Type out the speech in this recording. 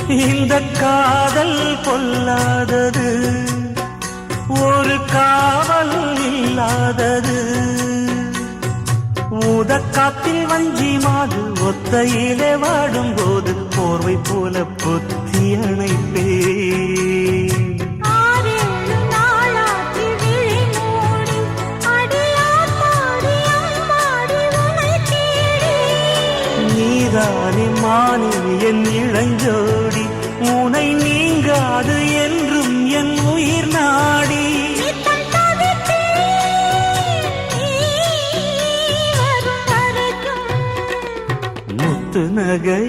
இந்த காதல் பொல்லாதது, ஒரு காவல் இல்லாதது. ஊதக்காத்தில் வஞ்சி மாது ஒத்தையிலே வாடும் போது போர்வை போல பொத்தி அணைப்பே. நீதானே மானே என் இளஞ்சோடி, உனை நீங்காது என்றும் என் உயிர் நாடி. முத்து நகை